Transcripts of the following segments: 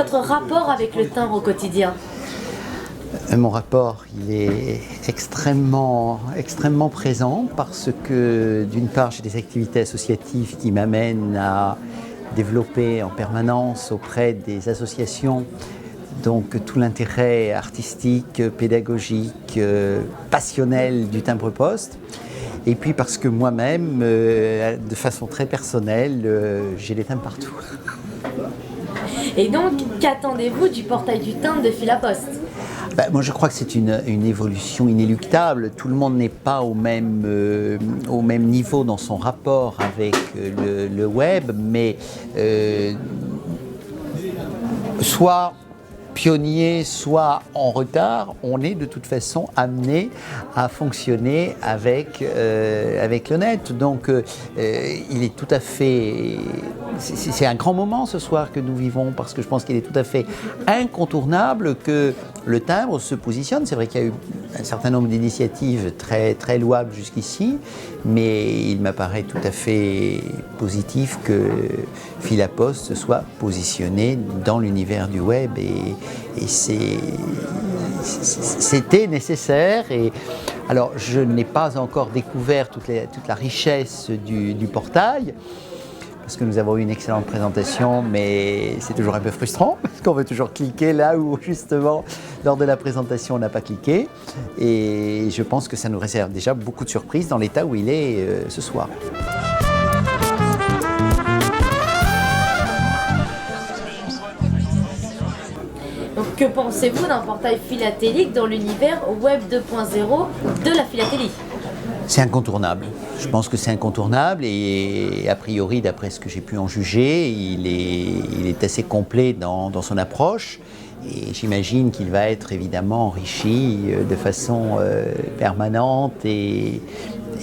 votre rapport avec le timbre au quotidien? Mon rapport, il est extrêmement présent parce que d'une part, j'ai des activités associatives qui m'amènent à développer en permanence auprès des associations donc tout l'intérêt artistique, pédagogique, passionnel du timbre-poste. Et puis parce que moi-même, de façon très personnelle, j'ai les timbres partout. Et donc, qu'attendez-vous du portail du timbre de Philapost? Moi, je crois que c'est une évolution inéluctable. Tout le monde n'est pas au même niveau dans son rapport avec le web, mais soit pionnier, soit en retard, on est de toute façon amené à fonctionner avec le net. Donc il est tout à fait... C'est un grand moment ce soir que nous vivons parce que je pense qu'il est tout à fait incontournable que le timbre se positionne. C'est vrai qu'il y a eu un certain nombre d'initiatives très louables jusqu'ici, mais il m'apparaît tout à fait positif que Philapost soit positionné dans l'univers du web et c'était nécessaire. Et alors, je n'ai pas encore découvert toute la richesse du portail, parce que nous avons eu une excellente présentation, mais c'est toujours un peu frustrant, parce qu'on veut toujours cliquer là où, justement, lors de la présentation, on n'a pas cliqué. Et je pense que ça nous réserve déjà beaucoup de surprises dans l'état où il est ce soir. Donc, que pensez-vous d'un portail philatélique dans l'univers Web 2.0 de la philatélie? C'est incontournable. Je pense que c'est incontournable et a priori, d'après ce que j'ai pu en juger, il est assez complet dans son approche et j'imagine qu'il va être évidemment enrichi de façon permanente et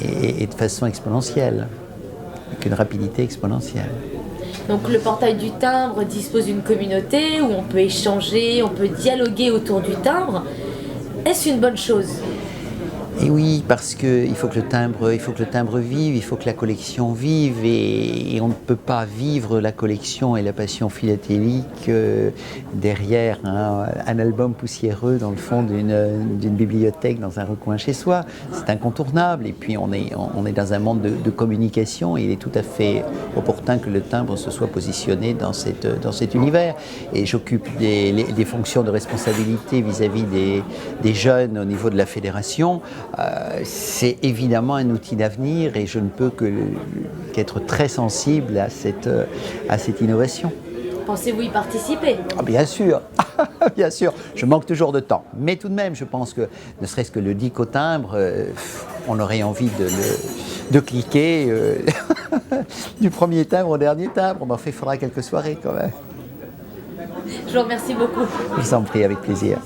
de façon exponentielle, avec une rapidité exponentielle. Donc le portail du timbre dispose d'une communauté où on peut échanger, on peut dialoguer autour du timbre. Est-ce une bonne chose? Et oui, parce qu'il faut que le timbre vive, il faut que la collection vive et on ne peut pas vivre la collection et la passion philatélique derrière un album poussiéreux dans le fond d'une bibliothèque dans un recoin chez soi. C'est incontournable et puis on est dans un monde de communication et il est tout à fait opportun que le timbre se soit positionné dans cet univers. Et j'occupe des fonctions de responsabilité vis-à-vis des jeunes au niveau de la fédération. C'est évidemment un outil d'avenir et je ne peux qu'être très sensible à cette innovation. Pensez-vous y participer? Bien sûr, bien sûr. Je manque toujours de temps, mais tout de même, je pense que ne serait-ce que le dic au timbre, on aurait envie de cliquer du premier timbre au dernier timbre. On en fera quelques soirées quand même. Je vous remercie beaucoup. Je vous en prie, avec plaisir.